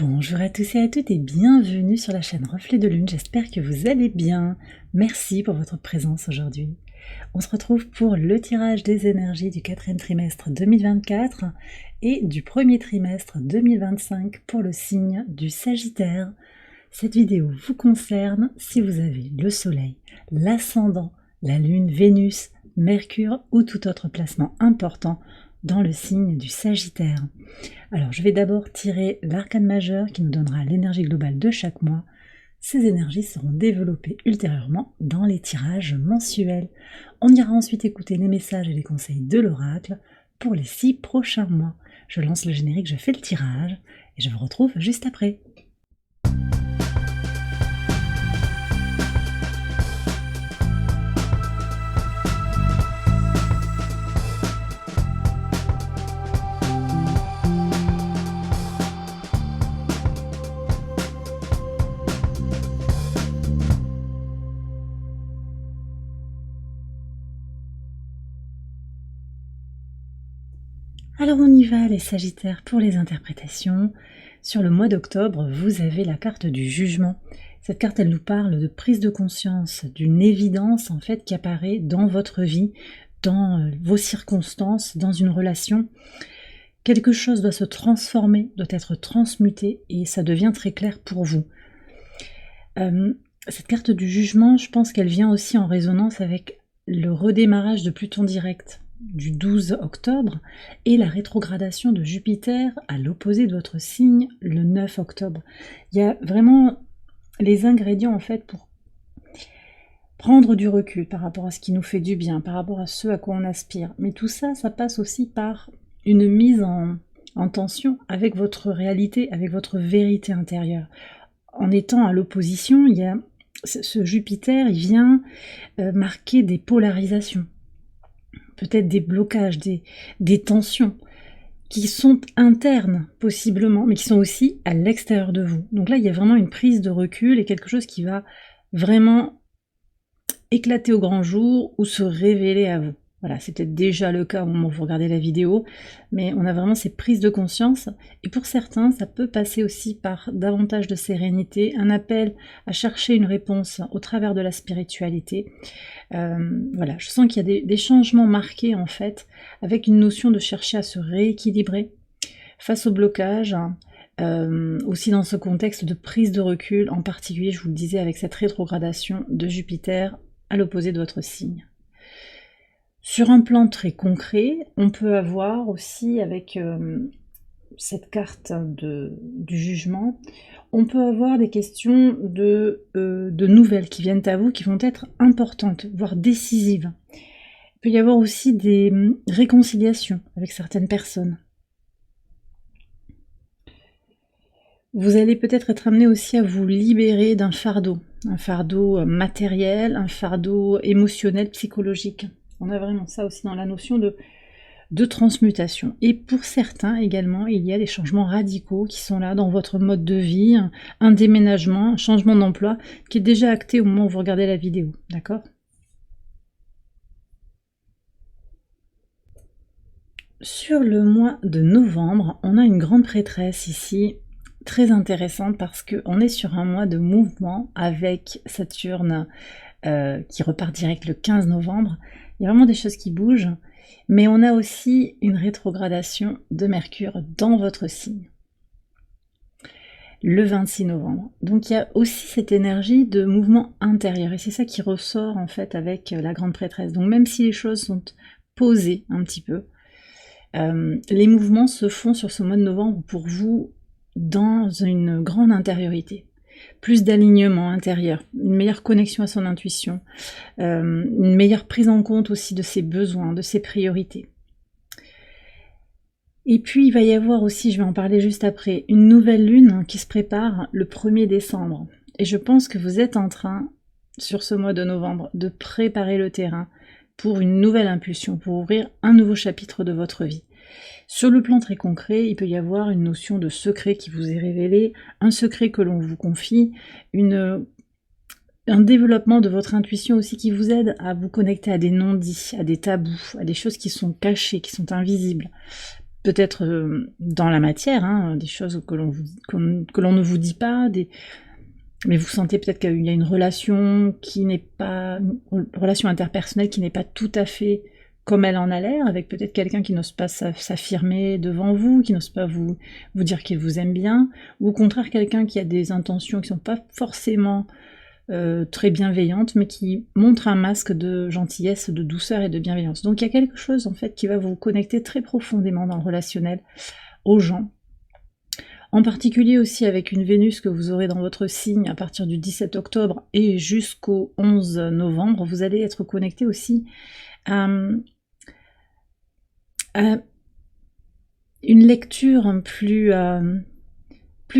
Bonjour à tous et à toutes et bienvenue sur la chaîne Reflet de Lune, j'espère que vous allez bien. Merci pour votre présence aujourd'hui. On se retrouve pour le tirage des énergies du quatrième trimestre 2024 et du premier trimestre 2025 pour le signe du Sagittaire. Cette vidéo vous concerne si vous avez le soleil, l'ascendant, la lune, Vénus, Mercure ou tout autre placement important dans le signe du Sagittaire. Alors, je vais d'abord tirer l'arcane majeur qui nous donnera l'énergie globale de chaque mois. Ces énergies seront développées ultérieurement dans les tirages mensuels. On ira ensuite écouter les messages et les conseils de l'oracle pour les 6 prochains mois. Je lance le générique, je fais le tirage et je vous retrouve juste après. Alors on y va les Sagittaires pour les interprétations. Sur le mois d'octobre, vous avez la carte du jugement. Cette carte, elle nous parle de prise de conscience, d'une évidence en fait qui apparaît dans votre vie, dans vos circonstances, dans une relation. Quelque chose doit se transformer, doit être transmuté et ça devient très clair pour vous. Cette carte du jugement, je pense qu'elle vient aussi en résonance avec le redémarrage de Pluton direct du 12 octobre et la rétrogradation de Jupiter à l'opposé de votre signe le 9 octobre. Il y a vraiment les ingrédients en fait pour prendre du recul par rapport à ce qui nous fait du bien, par rapport à ce à quoi on aspire. Mais tout ça, ça passe aussi par une mise en tension avec votre réalité, avec votre vérité intérieure. En étant à l'opposition, il y a ce Jupiter, il vient marquer des polarisations, peut-être des blocages, des tensions qui sont internes possiblement, mais qui sont aussi à l'extérieur de vous. Donc là, il y a vraiment une prise de recul et quelque chose qui va vraiment éclater au grand jour ou se révéler à vous. Voilà, c'est peut-être déjà le cas au moment où vous regardez la vidéo, mais on a vraiment ces prises de conscience. Et pour certains, ça peut passer aussi par davantage de sérénité, un appel à chercher une réponse au travers de la spiritualité. Voilà, je sens qu'il y a des changements marqués en fait, avec une notion de chercher à se rééquilibrer face au blocage, aussi dans ce contexte de prise de recul, en particulier, je vous le disais, avec cette rétrogradation de Jupiter à l'opposé de votre signe. Sur un plan très concret, on peut avoir aussi avec cette carte du jugement, on peut avoir des questions de nouvelles qui viennent à vous, qui vont être importantes, voire décisives. Il peut y avoir aussi des réconciliations avec certaines personnes. Vous allez peut-être être amené aussi à vous libérer d'un fardeau, un fardeau matériel, un fardeau émotionnel, psychologique. On a vraiment ça aussi dans la notion de transmutation. Et pour certains également, il y a des changements radicaux qui sont là dans votre mode de vie, un déménagement, un changement d'emploi qui est déjà acté au moment où vous regardez la vidéo, d'accord ? Sur le mois de novembre, on a une grande prêtresse ici, très intéressante parce qu'on est sur un mois de mouvement avec Saturne qui repart direct le 15 novembre. Il y a vraiment des choses qui bougent, mais on a aussi une rétrogradation de Mercure dans votre signe le 26 novembre. Donc il y a aussi cette énergie de mouvement intérieur et c'est ça qui ressort en fait avec la grande prêtresse. Donc même si les choses sont posées un petit peu, les mouvements se font sur ce mois de novembre pour vous dans une grande intériorité. Plus d'alignement intérieur, une meilleure connexion à son intuition, une meilleure prise en compte aussi de ses besoins, de ses priorités. Et puis il va y avoir aussi, je vais en parler juste après, une nouvelle lune qui se prépare le 1er décembre. Et je pense que vous êtes en train, sur ce mois de novembre, de préparer le terrain pour une nouvelle impulsion, pour ouvrir un nouveau chapitre de votre vie. Sur le plan très concret, il peut y avoir une notion de secret qui vous est révélé, un secret que l'on vous confie, un développement de votre intuition aussi qui vous aide à vous connecter à des non-dits, à des tabous, à des choses qui sont cachées, qui sont invisibles. peut-être dans la matière, hein, des choses que l'on ne vous dit pas, mais vous sentez peut-être qu'il y a une relation qui n'est pas, une relation interpersonnelle qui n'est pas tout à fait comme elle en a l'air, avec peut-être quelqu'un qui n'ose pas s'affirmer devant vous, qui n'ose pas vous dire qu'il vous aime bien, ou au contraire quelqu'un qui a des intentions qui ne sont pas forcément très bienveillantes, mais qui montre un masque de gentillesse, de douceur et de bienveillance. Donc il y a quelque chose en fait qui va vous connecter très profondément dans le relationnel aux gens, en particulier aussi avec une Vénus que vous aurez dans votre signe à partir du 17 octobre et jusqu'au 11 novembre, vous allez être connecté aussi à une lecture plus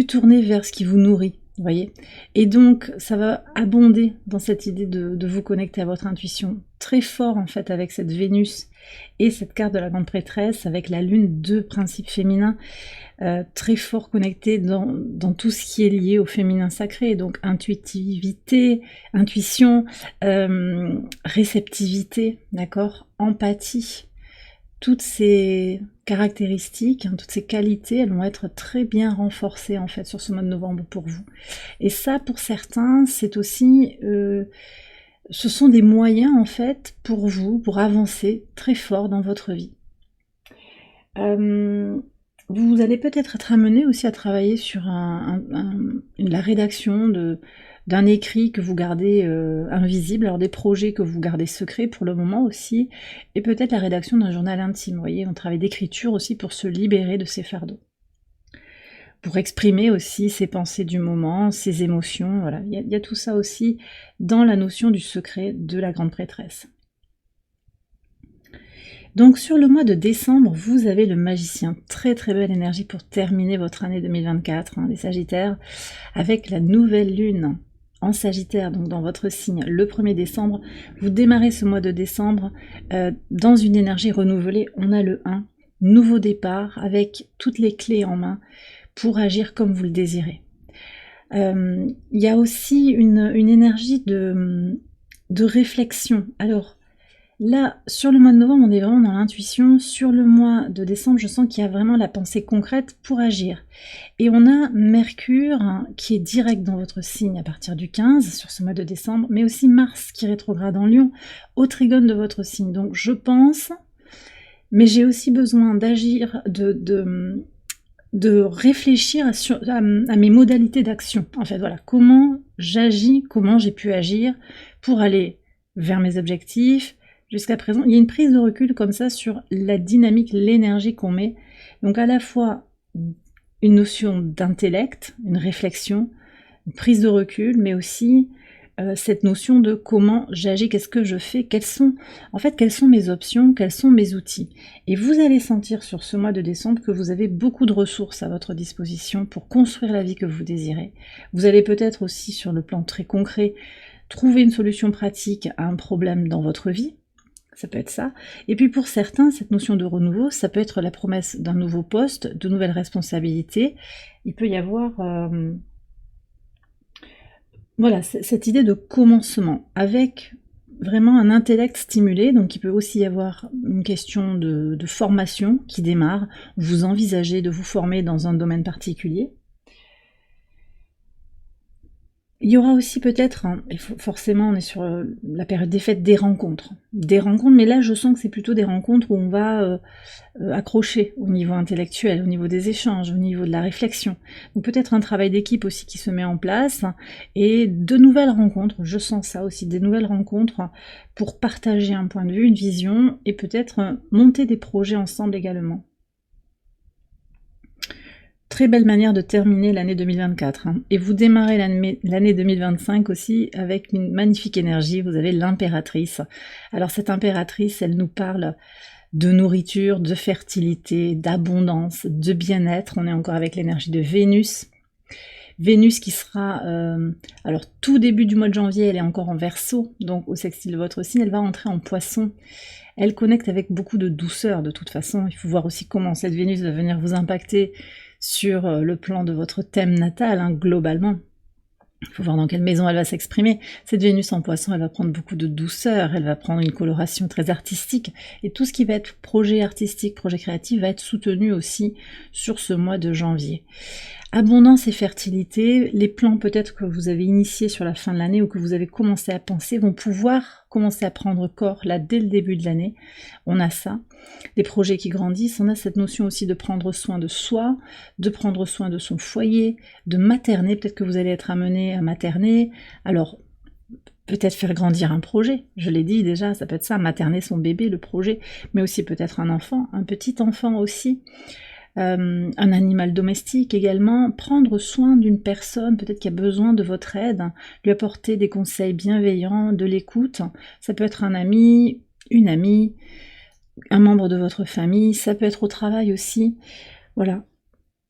tournée vers ce qui vous nourrit, vous voyez. Et donc, ça va abonder dans cette idée de vous connecter à votre intuition, très fort en fait avec cette Vénus et cette carte de la grande prêtresse, avec la lune, deux principes féminins, très fort connectés dans tout ce qui est lié au féminin sacré, donc intuitivité, intuition, réceptivité, d'accord, empathie. Toutes ces caractéristiques, toutes ces qualités, elles vont être très bien renforcées en fait sur ce mois de novembre pour vous. Et ça, pour certains, c'est aussi, ce sont des moyens en fait pour vous, pour avancer très fort dans votre vie. Vous allez peut-être être amené aussi à travailler sur la rédaction d'un écrit que vous gardez invisible, alors des projets que vous gardez secrets pour le moment aussi, et peut-être la rédaction d'un journal intime, vous voyez, on travaille d'écriture aussi pour se libérer de ces fardeaux. Pour exprimer aussi ses pensées du moment, ses émotions, voilà, il y a tout ça aussi dans la notion du secret de la grande prêtresse. Donc sur le mois de décembre, vous avez le magicien, très très belle énergie pour terminer votre année 2024, les Sagittaires, avec la nouvelle lune en Sagittaire, donc dans votre signe, le 1er décembre. Vous démarrez ce mois de décembre dans une énergie renouvelée. On a le 1, nouveau départ, avec toutes les clés en main pour agir comme vous le désirez. Il y a aussi une énergie de réflexion. Alors, là, sur le mois de novembre, on est vraiment dans l'intuition. Sur le mois de décembre, je sens qu'il y a vraiment la pensée concrète pour agir. Et on a Mercure qui est direct dans votre signe à partir du 15, sur ce mois de décembre, mais aussi Mars qui rétrograde en Lion, au trigone de votre signe. Donc je pense, mais j'ai aussi besoin d'agir, de réfléchir à mes modalités d'action. En fait, voilà, comment j'agis, comment j'ai pu agir pour aller vers mes objectifs. Jusqu'à présent, il y a une prise de recul comme ça sur la dynamique, l'énergie qu'on met. Donc à la fois une notion d'intellect, une réflexion, une prise de recul, mais aussi cette notion de comment j'agis, qu'est-ce que je fais, quelles sont mes options, quels sont mes outils. Et vous allez sentir sur ce mois de décembre que vous avez beaucoup de ressources à votre disposition pour construire la vie que vous désirez. Vous allez peut-être aussi, sur le plan très concret, trouver une solution pratique à un problème dans votre vie. Ça peut être ça. Et puis pour certains, cette notion de renouveau, ça peut être la promesse d'un nouveau poste, de nouvelles responsabilités. Il peut y avoir voilà, cette idée de commencement, avec vraiment un intellect stimulé. Donc il peut aussi y avoir une question de formation qui démarre. Vous envisagez de vous former dans un domaine particulier. Il y aura aussi peut-être, forcément on est sur la période des fêtes, des rencontres, mais là je sens que c'est plutôt des rencontres où on va accrocher au niveau intellectuel, au niveau des échanges, au niveau de la réflexion. Donc peut-être un travail d'équipe aussi qui se met en place, et de nouvelles rencontres, je sens ça aussi, des nouvelles rencontres pour partager un point de vue, une vision, et peut-être monter des projets ensemble également. Très belle manière de terminer l'année 2024. Et vous démarrez l'année 2025 aussi avec une magnifique énergie. Vous avez l'impératrice. Alors cette impératrice, elle nous parle de nourriture, de fertilité, d'abondance, de bien-être. On est encore avec l'énergie de Vénus. Vénus qui sera, alors tout début du mois de janvier, elle est encore en Verseau, donc au sextile de votre signe, elle va entrer en Poisson. Elle connecte avec beaucoup de douceur de toute façon. Il faut voir aussi comment cette Vénus va venir vous impacter sur le plan de votre thème natal, globalement. Il faut voir dans quelle maison elle va s'exprimer. Cette Vénus en Poisson, elle va prendre beaucoup de douceur, elle va prendre une coloration très artistique, et tout ce qui va être projet artistique, projet créatif, va être soutenu aussi sur ce mois de janvier. Abondance et fertilité, les plans peut-être que vous avez initiés sur la fin de l'année ou que vous avez commencé à penser vont pouvoir commencer à prendre corps là dès le début de l'année. On a ça, des projets qui grandissent, on a cette notion aussi de prendre soin de soi, de prendre soin de son foyer, de materner, peut-être que vous allez être amené à materner, alors peut-être faire grandir un projet, je l'ai dit déjà, ça peut être ça, materner son bébé, le projet, mais aussi peut-être un enfant, un petit enfant aussi, un animal domestique également, prendre soin d'une personne peut-être qui a besoin de votre aide, lui apporter des conseils bienveillants, de l'écoute, ça peut être un ami, une amie, un membre de votre famille, ça peut être au travail aussi, voilà.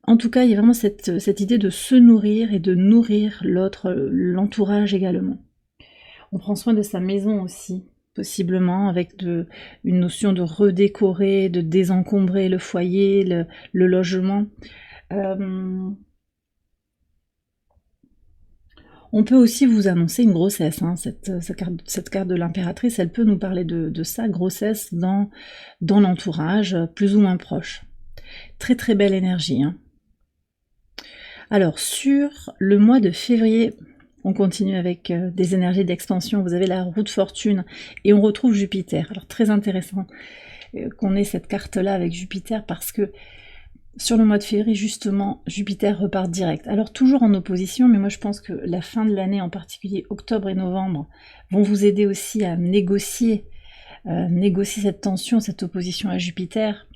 En tout cas, il y a vraiment cette idée de se nourrir et de nourrir l'autre, l'entourage également. On prend soin de sa maison aussi, possiblement avec une notion de redécorer, de désencombrer le foyer, le logement. On peut aussi vous annoncer une grossesse, hein. Cette carte de l'impératrice, elle peut nous parler de sa grossesse dans l'entourage, plus ou moins proche. Très très belle énergie, hein. Alors, sur le mois de février, on continue avec des énergies d'expansion. Vous avez la roue de fortune et on retrouve Jupiter. Alors, très intéressant qu'on ait cette carte-là avec Jupiter parce que sur le mois de février, justement, Jupiter repart direct. Alors, toujours en opposition, mais moi je pense que la fin de l'année, en particulier octobre et novembre, vont vous aider aussi à négocier cette tension, cette opposition à Jupiter.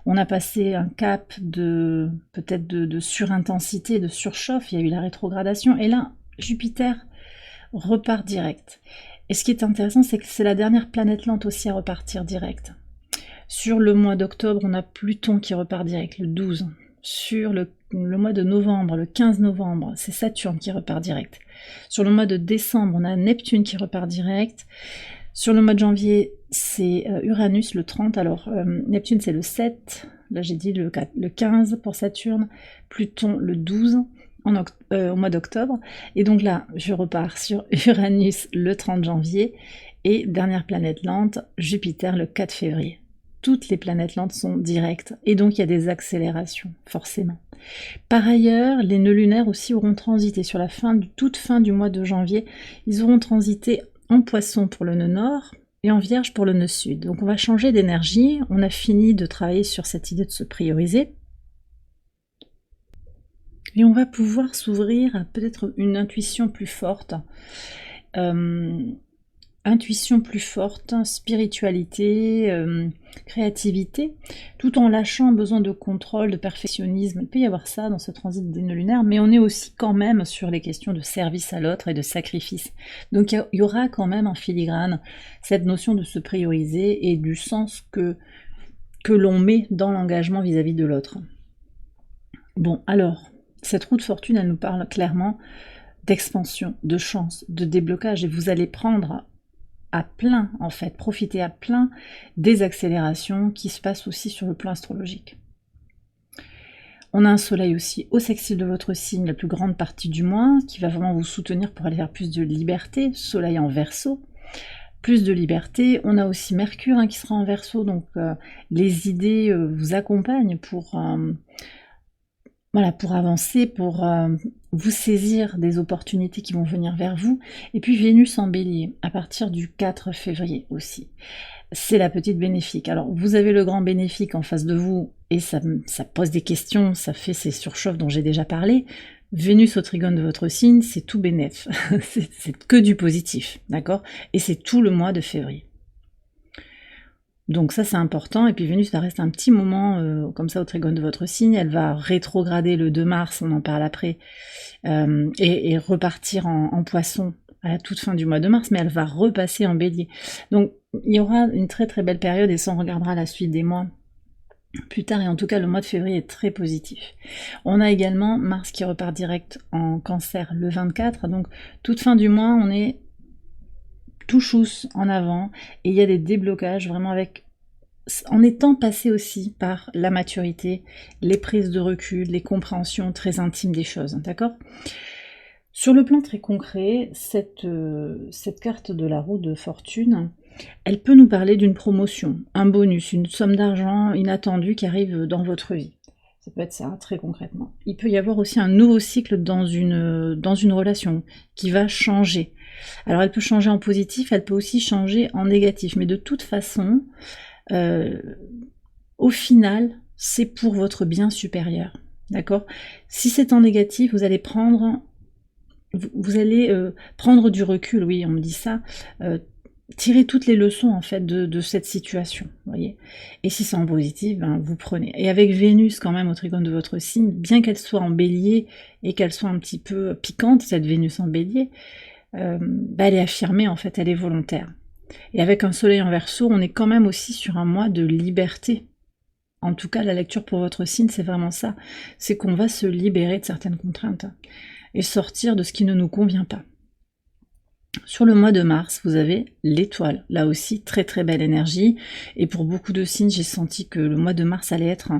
On a passé un cap peut-être de surintensité, de surchauffe, il y a eu la rétrogradation, et là, Jupiter repart direct. Et ce qui est intéressant, c'est que c'est la dernière planète lente aussi à repartir direct. Sur le mois d'octobre, on a Pluton qui repart direct, le 12. Sur le mois de novembre, le 15 novembre, c'est Saturne qui repart direct. Sur le mois de décembre, on a Neptune qui repart direct. Sur le mois de janvier, c'est Uranus le 30, alors Neptune c'est le 7, là j'ai dit le 15 pour Saturne, Pluton le 12 au mois d'octobre, et donc là je repars sur Uranus le 30 janvier, et dernière planète lente, Jupiter le 4 février. Toutes les planètes lentes sont directes, et donc il y a des accélérations, forcément. Par ailleurs, les nœuds lunaires aussi auront transité sur la toute fin du mois de janvier, ils auront transité en Poisson pour le nœud nord et en Vierge pour le nœud sud. Donc on va changer d'énergie, on a fini de travailler sur cette idée de se prioriser, et on va pouvoir s'ouvrir à peut-être une intuition plus forte, spiritualité, créativité, tout en lâchant besoin de contrôle, de perfectionnisme. Il peut y avoir ça dans ce transit des nœuds lunaires, mais on est aussi quand même sur les questions de service à l'autre et de sacrifice. Donc il y aura quand même en filigrane cette notion de se prioriser et du sens que l'on met dans l'engagement vis-à-vis de l'autre. Bon, alors, cette roue de fortune, elle nous parle clairement d'expansion, de chance, de déblocage, et vous allez prendre à plein, en fait, profiter à plein des accélérations qui se passent aussi sur le plan astrologique. On a un soleil aussi au sextile de votre signe la plus grande partie du mois, qui va vraiment vous soutenir pour aller vers plus de liberté, soleil en Verseau, plus de liberté. On a aussi Mercure qui sera en Verseau, donc les idées vous accompagnent pour avancer, pour vous saisir des opportunités qui vont venir vers vous. Et puis Vénus en Bélier, à partir du 4 février aussi. C'est la petite bénéfique. Alors, vous avez le grand bénéfique en face de vous, et ça pose des questions, ça fait ces surchauffes dont j'ai déjà parlé. Vénus au trigone de votre signe, c'est tout bénéf. C'est que du positif, d'accord? Et c'est tout le mois de février. Donc ça c'est important, et puis Vénus va rester un petit moment comme ça au trigone de votre signe, elle va rétrograder le 2 mars, on en parle après, et repartir en Poisson à la toute fin du mois de mars, mais elle va repasser en Bélier. Donc il y aura une très très belle période, et ça on regardera la suite des mois plus tard, et en tout cas le mois de février est très positif. On a également Mars qui repart direct en Cancer le 24, donc toute fin du mois on est tout chousse en avant, et il y a des déblocages vraiment en étant passé aussi par la maturité, les prises de recul, les compréhensions très intimes des choses, d'accord? Sur le plan très concret, cette carte de la roue de fortune, elle peut nous parler d'une promotion, un bonus, une somme d'argent inattendue qui arrive dans votre vie. Ça peut être ça, très concrètement. Il peut y avoir aussi un nouveau cycle dans une relation qui va changer. Alors elle peut changer en positif, elle peut aussi changer en négatif, mais de toute façon, au final, c'est pour votre bien supérieur. D'accord? Si c'est en négatif, vous allez prendre du recul, oui, on me dit ça, tirer toutes les leçons en fait de cette situation, voyez. Et si c'est en positif, ben, vous prenez. Et avec Vénus quand même au trigone de votre signe, bien qu'elle soit en bélier et qu'elle soit un petit peu piquante, cette Vénus en bélier, ben, elle est affirmée en fait, elle est volontaire. Et avec un soleil en Verseau, on est quand même aussi sur un mois de liberté. En tout cas, la lecture pour votre signe, c'est vraiment ça. C'est qu'on va se libérer de certaines contraintes et sortir de ce qui ne nous convient pas. Sur le mois de mars, vous avez l'étoile, là aussi très très belle énergie, et pour beaucoup de signes, j'ai senti que le mois de mars allait être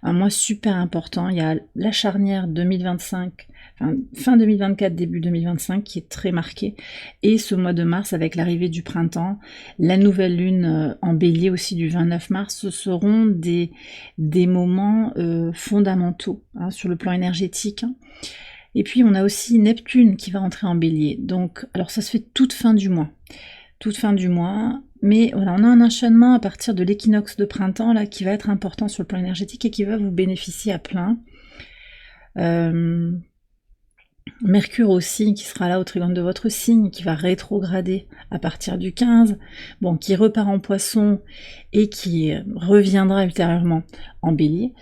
un mois super important. Il y a la charnière 2025, enfin, fin 2024, début 2025 qui est très marquée, et ce mois de mars avec l'arrivée du printemps, la nouvelle lune en bélier aussi du 29 mars, ce seront des moments fondamentaux sur le plan énergétique. Et puis on a aussi Neptune qui va entrer en bélier. Donc, alors ça se fait toute fin du mois. Toute fin du mois. Mais voilà, on a un enchaînement à partir de l'équinoxe de printemps là qui va être important sur le plan énergétique et qui va vous bénéficier à plein. Mercure aussi qui sera là au trigone de votre signe, qui va rétrograder à partir du 15, bon, qui repart en poisson et qui reviendra ultérieurement en bélier.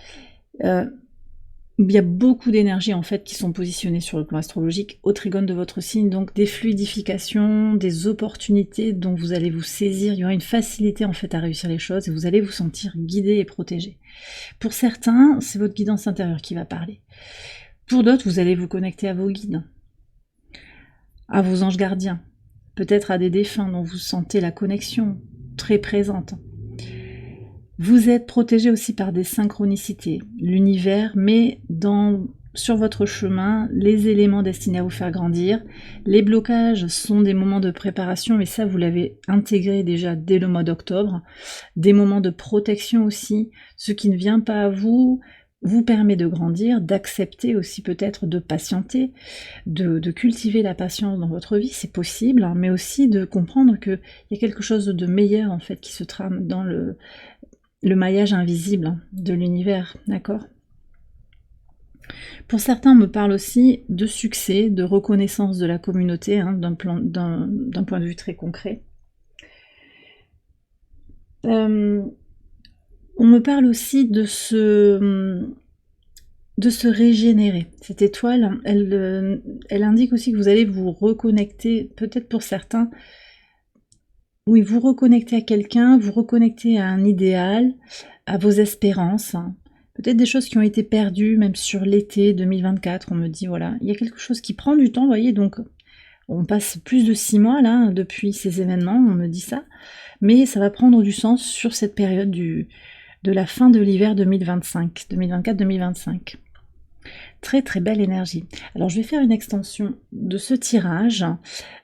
Il y a beaucoup d'énergies en fait qui sont positionnées sur le plan astrologique au trigone de votre signe, donc des fluidifications, des opportunités dont vous allez vous saisir, il y aura une facilité en fait à réussir les choses et vous allez vous sentir guidé et protégé. Pour certains, c'est votre guidance intérieure qui va parler. Pour d'autres, vous allez vous connecter à vos guides, à vos anges gardiens, peut-être à des défunts dont vous sentez la connexion très présente. Vous êtes protégé aussi par des synchronicités. L'univers met sur votre chemin les éléments destinés à vous faire grandir. Les blocages sont des moments de préparation, mais ça vous l'avez intégré déjà dès le mois d'octobre. Des moments de protection aussi. Ce qui ne vient pas à vous permet de grandir, d'accepter aussi peut-être de patienter, de cultiver la patience dans votre vie, c'est possible, hein, mais aussi de comprendre qu'il y a quelque chose de meilleur en fait qui se trame dans le maillage invisible de l'univers, d'accord? Pour certains, on me parle aussi de succès, de reconnaissance de la communauté, hein, d'un point de vue très concret. On me parle aussi de se régénérer. Cette étoile, elle indique aussi que vous allez vous reconnecter, peut-être pour certains, oui, vous reconnectez à quelqu'un, vous reconnectez à un idéal, à vos espérances, hein. Peut-être des choses qui ont été perdues, même sur l'été 2024, on me dit, voilà, il y a quelque chose qui prend du temps, vous voyez, donc on passe plus de 6 mois, là, depuis ces événements, on me dit ça, mais ça va prendre du sens sur cette période de la fin de l'hiver 2024-2025. Très très belle énergie. Alors je vais faire une extension de ce tirage.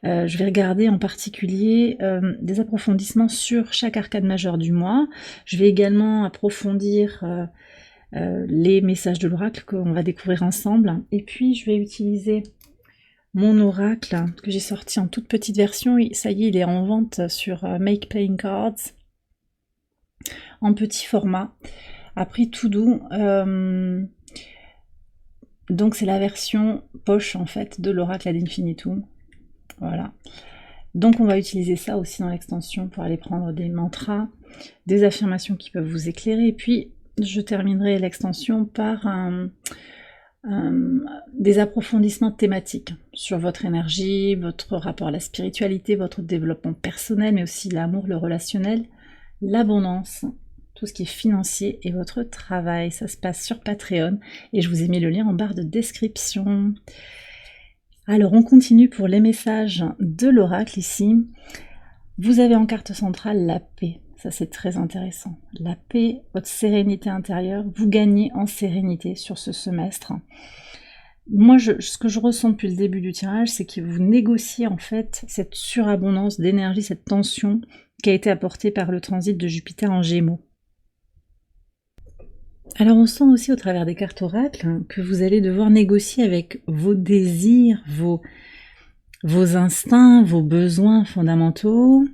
Je vais regarder en particulier des approfondissements sur chaque arcade majeur du mois. Je vais également approfondir les messages de l'oracle qu'on va découvrir ensemble. Et puis je vais utiliser mon oracle que j'ai sorti en toute petite version. Ça y est, il est en vente sur Make Playing Cards en petit format, à prix tout doux. Donc c'est la version poche en fait de l'oracle ad infinitum. Voilà. Donc on va utiliser ça aussi dans l'extension pour aller prendre des mantras, des affirmations qui peuvent vous éclairer. Et puis je terminerai l'extension par des approfondissements thématiques sur votre énergie, votre rapport à la spiritualité, votre développement personnel, mais aussi l'amour, le relationnel, l'abondance, tout ce qui est financier et votre travail. Ça se passe sur Patreon et je vous ai mis le lien en barre de description. Alors on continue pour les messages de l'oracle ici. Vous avez en carte centrale la paix. Ça c'est très intéressant. La paix, votre sérénité intérieure, vous gagnez en sérénité sur ce semestre. Moi, ce que je ressens depuis le début du tirage, c'est que vous négociez en fait cette surabondance d'énergie, cette tension qui a été apportée par le transit de Jupiter en Gémeaux. Alors on sent aussi au travers des cartes oracles que vous allez devoir négocier avec vos désirs, vos instincts, vos besoins fondamentaux,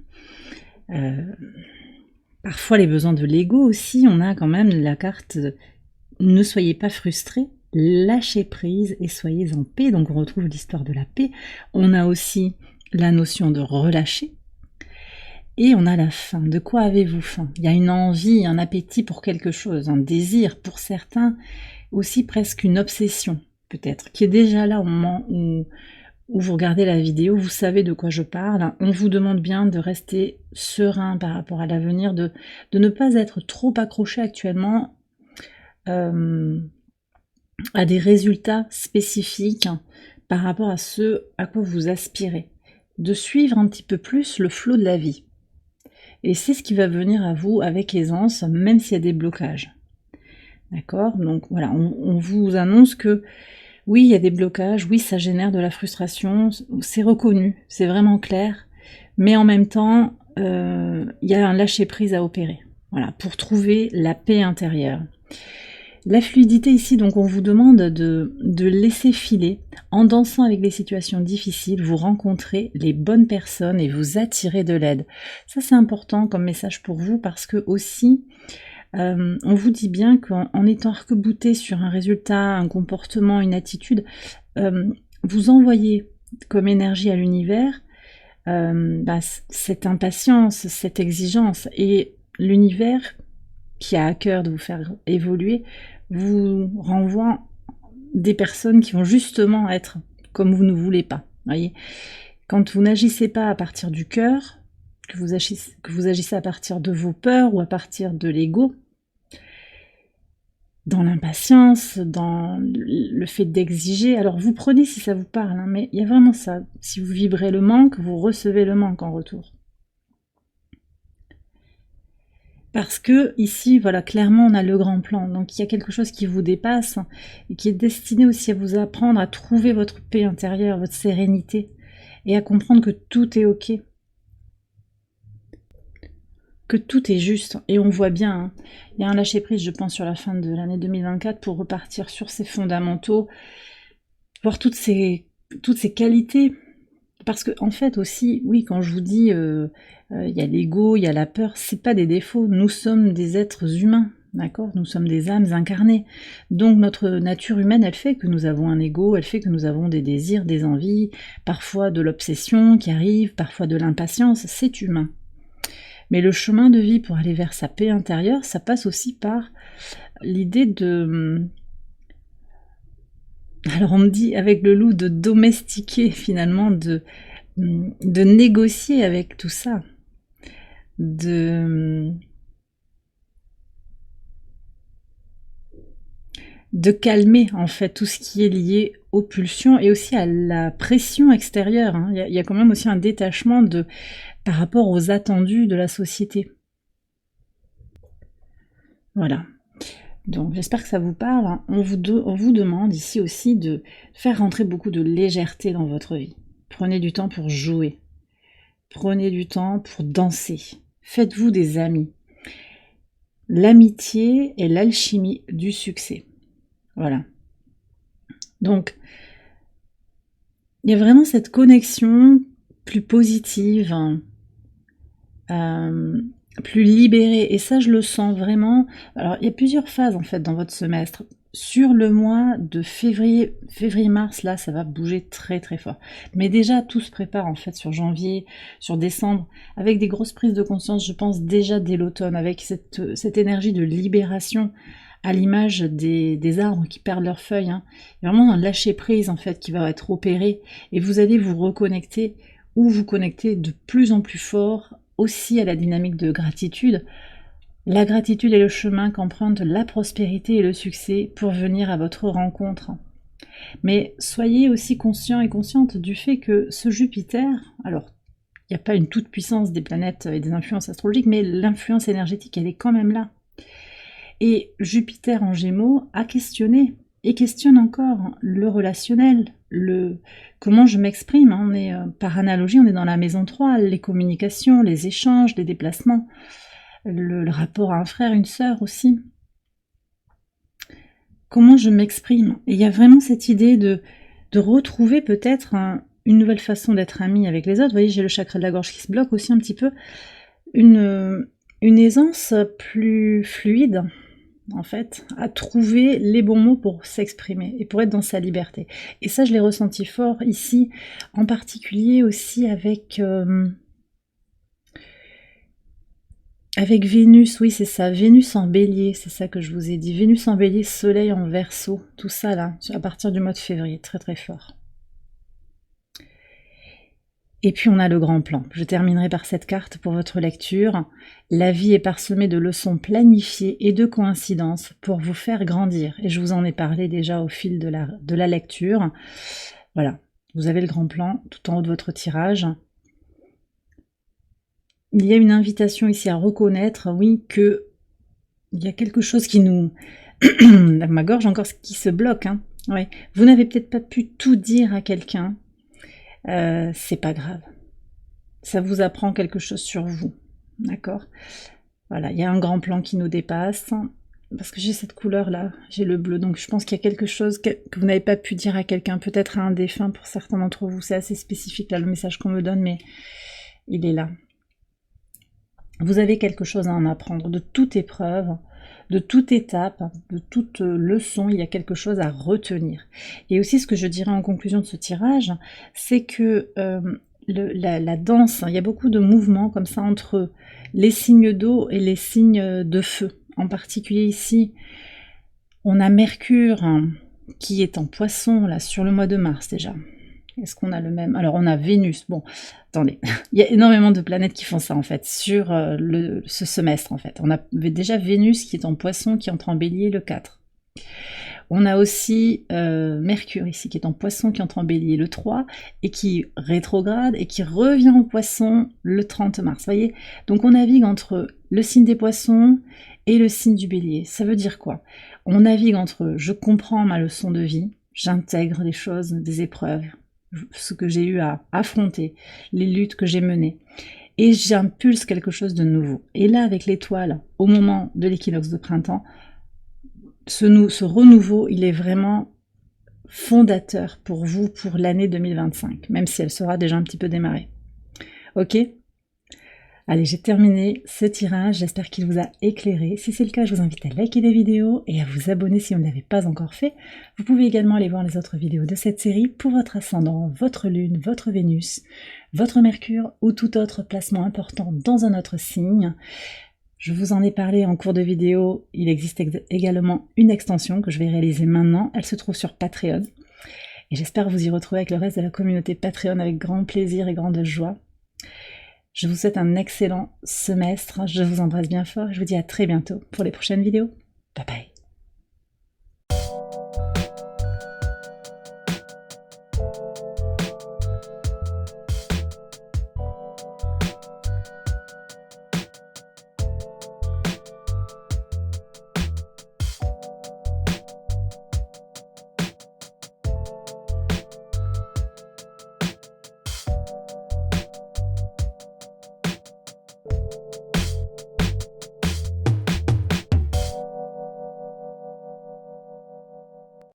parfois les besoins de l'ego aussi. On a quand même la carte « Ne soyez pas frustrés ». Lâchez prise et soyez en paix. Donc on retrouve l'histoire de la paix. On a aussi la notion de relâcher. Et on a la faim. De quoi avez-vous faim? Il y a une envie, un appétit pour quelque chose, un désir pour certains, aussi presque une obsession peut-être, qui est déjà là au moment où vous regardez la vidéo, vous savez de quoi je parle. On vous demande bien de rester serein par rapport à l'avenir, de ne pas être trop accroché actuellement à des résultats spécifiques par rapport à ce à quoi vous aspirez, de suivre un petit peu plus le flot de la vie. Et c'est ce qui va venir à vous avec aisance, même s'il y a des blocages. D'accord? Donc voilà, on vous annonce que oui, il y a des blocages, oui, ça génère de la frustration, c'est reconnu, c'est vraiment clair, mais en même temps, il y a un lâcher-prise à opérer, voilà, pour trouver la paix intérieure. La fluidité ici, donc on vous demande de laisser filer. En dansant avec des situations difficiles, vous rencontrez les bonnes personnes et vous attirez de l'aide. Ça c'est important comme message pour vous parce que aussi, on vous dit bien qu'en étant arc-bouté sur un résultat, un comportement, une attitude, vous envoyez comme énergie à l'univers cette impatience, cette exigence, et l'univers qui a à cœur de vous faire évoluer, vous renvoie des personnes qui vont justement être comme vous ne voulez pas. Voyez, quand vous n'agissez pas à partir du cœur, que vous agissez à partir de vos peurs ou à partir de l'ego, dans l'impatience, dans le fait d'exiger, alors vous prenez si ça vous parle, hein, mais il y a vraiment ça. Si vous vibrez le manque, vous recevez le manque en retour. Parce que ici, voilà, clairement, on a le grand plan. Donc, il y a quelque chose qui vous dépasse et qui est destiné aussi à vous apprendre à trouver votre paix intérieure, votre sérénité, et à comprendre que tout est ok, que tout est juste. Et on voit bien, hein, il y a un lâcher-prise, je pense, sur la fin de l'année 2024 pour repartir sur ses fondamentaux, voir toutes ces qualités. Parce que en fait aussi, oui, quand je vous dis il y a l'ego, il y a la peur, c'est pas des défauts. Nous sommes des êtres humains, d'accord? Nous sommes des âmes incarnées. Donc notre nature humaine, elle fait que nous avons un ego, elle fait que nous avons des désirs, des envies, parfois de l'obsession qui arrive, parfois de l'impatience, c'est humain. Mais le chemin de vie pour aller vers sa paix intérieure, ça passe aussi par l'idée de... Alors on me dit avec le loup de domestiquer finalement, de négocier avec tout ça, de calmer en fait tout ce qui est lié aux pulsions et aussi à la pression extérieure, hein. Il y a quand même aussi un détachement par rapport aux attendus de la société. Voilà. Donc j'espère que ça vous parle, hein. On vous demande ici aussi de faire rentrer beaucoup de légèreté dans votre vie. Prenez du temps pour jouer. Prenez du temps pour danser. Faites-vous des amis. L'amitié est l'alchimie du succès. Voilà. Donc, il y a vraiment cette connexion plus positive, plus libérée. Et ça, je le sens vraiment. Alors, il y a plusieurs phases, en fait, dans votre semestre. Sur le mois de février-mars, là, ça va bouger très très fort. Mais déjà, tout se prépare en fait sur janvier, sur décembre, avec des grosses prises de conscience, je pense déjà dès l'automne, avec cette énergie de libération à l'image des arbres qui perdent leurs feuilles. Hein. Il y a vraiment un lâcher-prise en fait qui va être opéré et vous allez vous reconnecter ou vous connecter de plus en plus fort aussi à la dynamique de gratitude. La gratitude est le chemin qu'empruntent la prospérité et le succès pour venir à votre rencontre. Mais soyez aussi conscient et consciente du fait que ce Jupiter, alors il n'y a pas une toute puissance des planètes et des influences astrologiques, mais l'influence énergétique, elle est quand même là. Et Jupiter en Gémeaux a questionné et questionne encore le relationnel, comment je m'exprime. On est, par analogie, on est dans la maison 3, les communications, les échanges, les déplacements, le rapport à un frère, une sœur aussi. Comment je m'exprime. Et il y a vraiment cette idée de retrouver peut-être une nouvelle façon d'être ami avec les autres. Vous voyez, j'ai le chakra de la gorge qui se bloque aussi un petit peu. Une aisance plus fluide, en fait, à trouver les bons mots pour s'exprimer et pour être dans sa liberté. Et ça, je l'ai ressenti fort ici, en particulier aussi avec Vénus, oui c'est ça, Vénus en bélier, c'est ça que je vous ai dit. Vénus en bélier, soleil en verseau, tout ça là, à partir du mois de février, très très fort. Et puis on a le grand plan. Je terminerai par cette carte pour votre lecture. La vie est parsemée de leçons planifiées et de coïncidences pour vous faire grandir. Et je vous en ai parlé déjà au fil de la lecture. Voilà, vous avez le grand plan tout en haut de votre tirage. Il y a une invitation ici à reconnaître, oui, que il y a quelque chose qui nous... ma gorge encore qui se bloque. Hein. Ouais. Vous n'avez peut-être pas pu tout dire à quelqu'un. C'est pas grave. Ça vous apprend quelque chose sur vous. D'accord? Voilà, il y a un grand plan qui nous dépasse. Parce que j'ai cette couleur-là, j'ai le bleu. Donc je pense qu'il y a quelque chose que vous n'avez pas pu dire à quelqu'un. Peut-être à un défunt pour certains d'entre vous. C'est assez spécifique là le message qu'on me donne, mais il est là. Vous avez quelque chose à en apprendre de toute épreuve, de toute étape, de toute leçon, il y a quelque chose à retenir. Et aussi ce que je dirais en conclusion de ce tirage, c'est que la danse, il y a beaucoup de mouvements comme ça entre les signes d'eau et les signes de feu. En particulier ici, on a Mercure qui est en Poisson là sur le mois de mars déjà. Est-ce qu'on a le même? Alors on a Vénus, bon, attendez, il y a énormément de planètes qui font ça en fait, sur ce semestre en fait. On a déjà Vénus qui est en Poisson, qui entre en Bélier le 4. On a aussi Mercure ici, qui est en Poisson, qui entre en Bélier le 3, et qui rétrograde, et qui revient en Poisson le 30 mars, vous voyez? Donc on navigue entre le signe des Poissons et le signe du Bélier. Ça veut dire quoi? On navigue entre je comprends ma leçon de vie, j'intègre des choses, des épreuves, ce que j'ai eu à affronter, les luttes que j'ai menées, et j'impulse quelque chose de nouveau. Et là, avec l'étoile, au moment de l'équinoxe de printemps, ce renouveau, il est vraiment fondateur pour vous, pour l'année 2025, même si elle sera déjà un petit peu démarrée. Ok ? Allez, j'ai terminé ce tirage, j'espère qu'il vous a éclairé. Si c'est le cas, je vous invite à liker les vidéos et à vous abonner si vous ne l'avez pas encore fait. Vous pouvez également aller voir les autres vidéos de cette série pour votre ascendant, votre lune, votre Vénus, votre Mercure ou tout autre placement important dans un autre signe. Je vous en ai parlé en cours de vidéo, il existe également une extension que je vais réaliser maintenant. Elle se trouve sur Patreon. Et j'espère vous y retrouver avec le reste de la communauté Patreon avec grand plaisir et grande joie. Je vous souhaite un excellent semestre, je vous embrasse bien fort et je vous dis à très bientôt pour les prochaines vidéos. Bye bye.